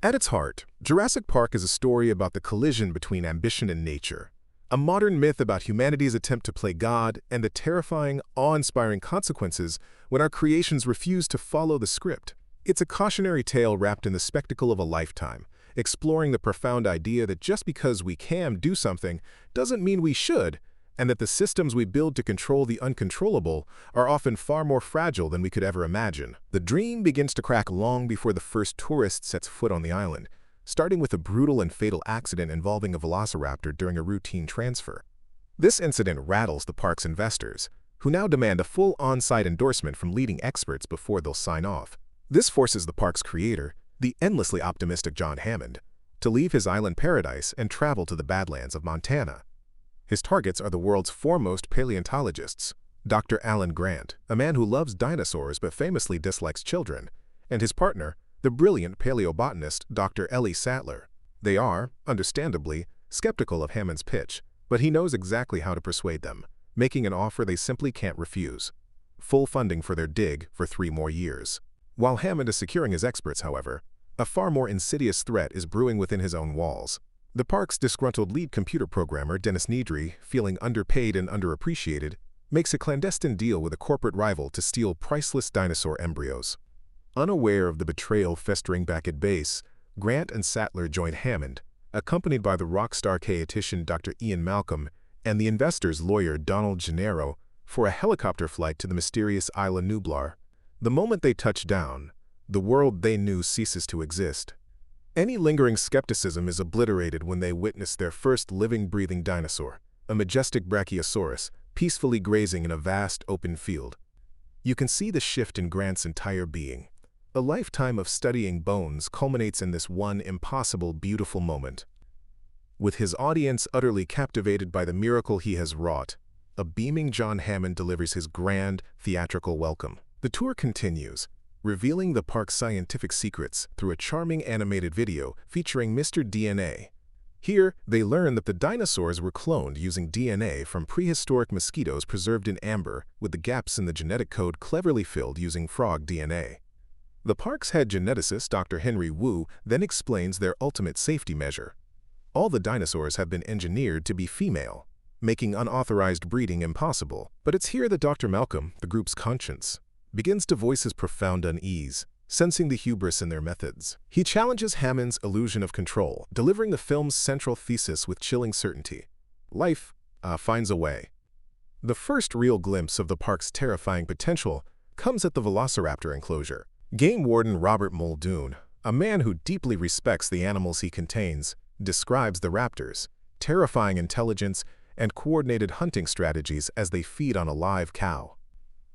At its heart, Jurassic Park is a story about the collision between ambition and nature, a modern myth about humanity's attempt to play God and the terrifying, awe-inspiring consequences when our creations refuse to follow the script. It's a cautionary tale wrapped in the spectacle of a lifetime, exploring the profound idea that just because we can do something doesn't mean we should, and that the systems we build to control the uncontrollable are often far more fragile than we could ever imagine. The dream begins to crack long before the first tourist sets foot on the island, starting with a brutal and fatal accident involving a velociraptor during a routine transfer. This incident rattles the park's investors, who now demand a full on-site endorsement from leading experts before they'll sign off. This forces the park's creator, the endlessly optimistic John Hammond, to leave his island paradise and travel to the Badlands of Montana. His targets are the world's foremost paleontologists, Dr. Alan Grant, a man who loves dinosaurs but famously dislikes children, and his partner, the brilliant paleobotanist Dr. Ellie Sattler. They are, understandably, skeptical of Hammond's pitch, but he knows exactly how to persuade them, making an offer they simply can't refuse: full funding for their dig for 3 more years. While Hammond is securing his experts, however, a far more insidious threat is brewing within his own walls. The park's disgruntled lead computer programmer, Dennis Nedry, feeling underpaid and underappreciated, makes a clandestine deal with a corporate rival to steal priceless dinosaur embryos. Unaware of the betrayal festering back at base, Grant and Sattler join Hammond, accompanied by the rock star chaotician Dr. Ian Malcolm and the investor's lawyer Donald Gennaro, for a helicopter flight to the mysterious Isla Nublar. The moment they touch down, the world they knew ceases to exist. Any lingering skepticism is obliterated when they witness their first living, breathing dinosaur, a majestic brachiosaurus, peacefully grazing in a vast open field. You can see the shift in Grant's entire being. A lifetime of studying bones culminates in this one impossible, beautiful moment. With his audience utterly captivated by the miracle he has wrought, a beaming John Hammond delivers his grand, theatrical welcome. The tour continues, revealing the park's scientific secrets through a charming animated video featuring Mr. DNA. Here, they learn that the dinosaurs were cloned using DNA from prehistoric mosquitoes preserved in amber, with the gaps in the genetic code cleverly filled using frog DNA. The park's head geneticist, Dr. Henry Wu, then explains their ultimate safety measure. All the dinosaurs have been engineered to be female, making unauthorized breeding impossible. But it's here that Dr. Malcolm, the group's conscience, begins to voice his profound unease, sensing the hubris in their methods. He challenges Hammond's illusion of control, delivering the film's central thesis with chilling certainty: life finds a way. The first real glimpse of the park's terrifying potential comes at the velociraptor enclosure. Game warden Robert Muldoon, a man who deeply respects the animals he contains, describes the raptors' terrifying intelligence and coordinated hunting strategies as they feed on a live cow.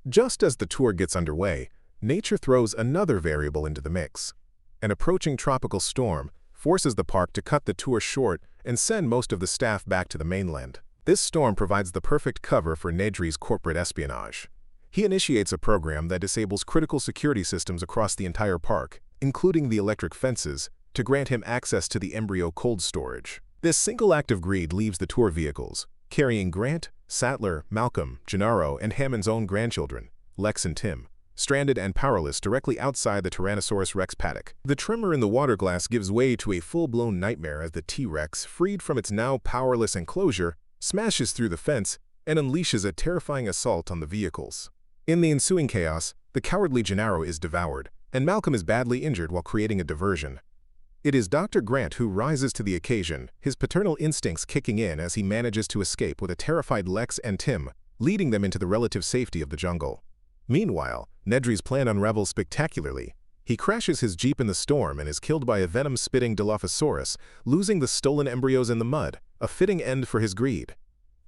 Just as the tour gets underway, nature throws another variable into the mix. An approaching tropical storm forces the park to cut the tour short and send most of the staff back to the mainland. This storm provides the perfect cover for Nedry's corporate espionage. He initiates a program that disables critical security systems across the entire park, including the electric fences, to grant him access to the embryo cold storage. This single act of greed leaves the tour vehicles, carrying Grant, Sattler, Malcolm, Gennaro, and Hammond's own grandchildren, Lex and Tim, stranded and powerless directly outside the Tyrannosaurus Rex paddock. The tremor in the water glass gives way to a full-blown nightmare as the T-Rex, freed from its now powerless enclosure, smashes through the fence and unleashes a terrifying assault on the vehicles. In the ensuing chaos, the cowardly Gennaro is devoured, and Malcolm is badly injured while creating a diversion. It is Dr. Grant who rises to the occasion, his paternal instincts kicking in as he manages to escape with a terrified Lex and Tim, leading them into the relative safety of the jungle. Meanwhile, Nedry's plan unravels spectacularly. He crashes his jeep in the storm and is killed by a venom-spitting Dilophosaurus, losing the stolen embryos in the mud, a fitting end for his greed.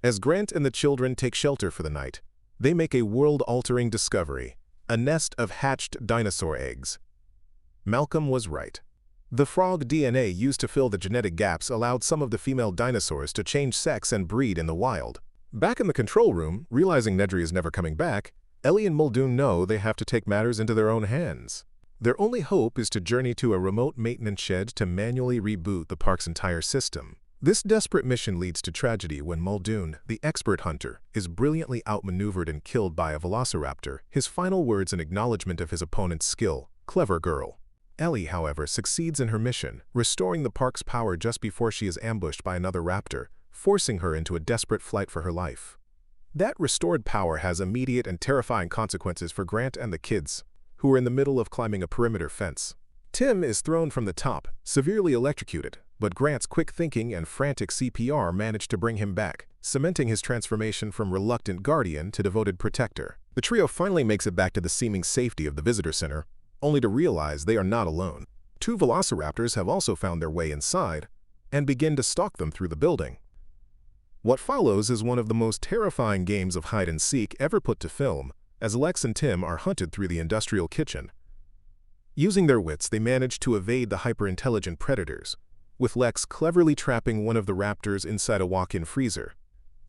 As Grant and the children take shelter for the night, they make a world-altering discovery: a nest of hatched dinosaur eggs. Malcolm was right. The frog DNA used to fill the genetic gaps allowed some of the female dinosaurs to change sex and breed in the wild. Back in the control room, realizing Nedry is never coming back, Ellie and Muldoon know they have to take matters into their own hands. Their only hope is to journey to a remote maintenance shed to manually reboot the park's entire system. This desperate mission leads to tragedy when Muldoon, the expert hunter, is brilliantly outmaneuvered and killed by a velociraptor, his final words an acknowledgement of his opponent's skill: "Clever girl." Ellie, however, succeeds in her mission, restoring the park's power just before she is ambushed by another raptor, forcing her into a desperate flight for her life. That restored power has immediate and terrifying consequences for Grant and the kids, who are in the middle of climbing a perimeter fence. Tim is thrown from the top, severely electrocuted, but Grant's quick thinking and frantic CPR manage to bring him back, cementing his transformation from reluctant guardian to devoted protector. The trio finally makes it back to the seeming safety of the visitor center, only to realize they are not alone. Two velociraptors have also found their way inside and begin to stalk them through the building. What follows is one of the most terrifying games of hide-and-seek ever put to film, as Lex and Tim are hunted through the industrial kitchen. Using their wits, they manage to evade the hyper-intelligent predators, with Lex cleverly trapping one of the raptors inside a walk-in freezer.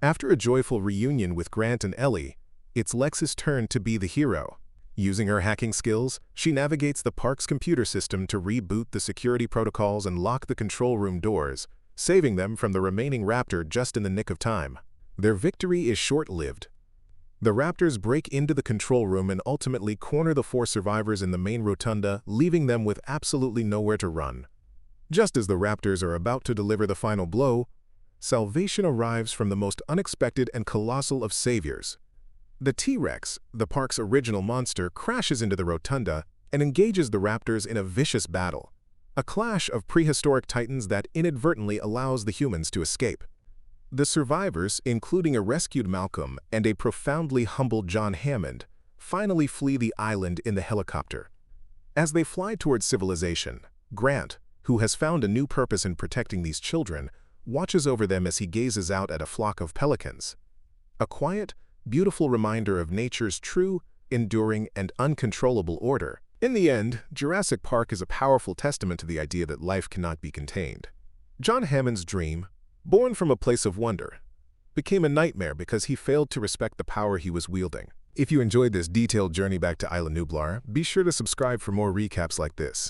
After a joyful reunion with Grant and Ellie, it's Lex's turn to be the hero. Using her hacking skills, she navigates the park's computer system to reboot the security protocols and lock the control room doors, saving them from the remaining raptor just in the nick of time. Their victory is short-lived. The raptors break into the control room and ultimately corner the four survivors in the main rotunda, leaving them with absolutely nowhere to run. Just as the raptors are about to deliver the final blow, salvation arrives from the most unexpected and colossal of saviors. The T-Rex, the park's original monster, crashes into the rotunda and engages the raptors in a vicious battle, a clash of prehistoric titans that inadvertently allows the humans to escape. The survivors, including a rescued Malcolm and a profoundly humbled John Hammond, finally flee the island in the helicopter. As they fly towards civilization, Grant, who has found a new purpose in protecting these children, watches over them as he gazes out at a flock of pelicans. A quiet, beautiful reminder of nature's true, enduring, and uncontrollable order. In the end, Jurassic Park is a powerful testament to the idea that life cannot be contained. John Hammond's dream, born from a place of wonder, became a nightmare because he failed to respect the power he was wielding. If you enjoyed this detailed journey back to Isla Nublar, be sure to subscribe for more recaps like this.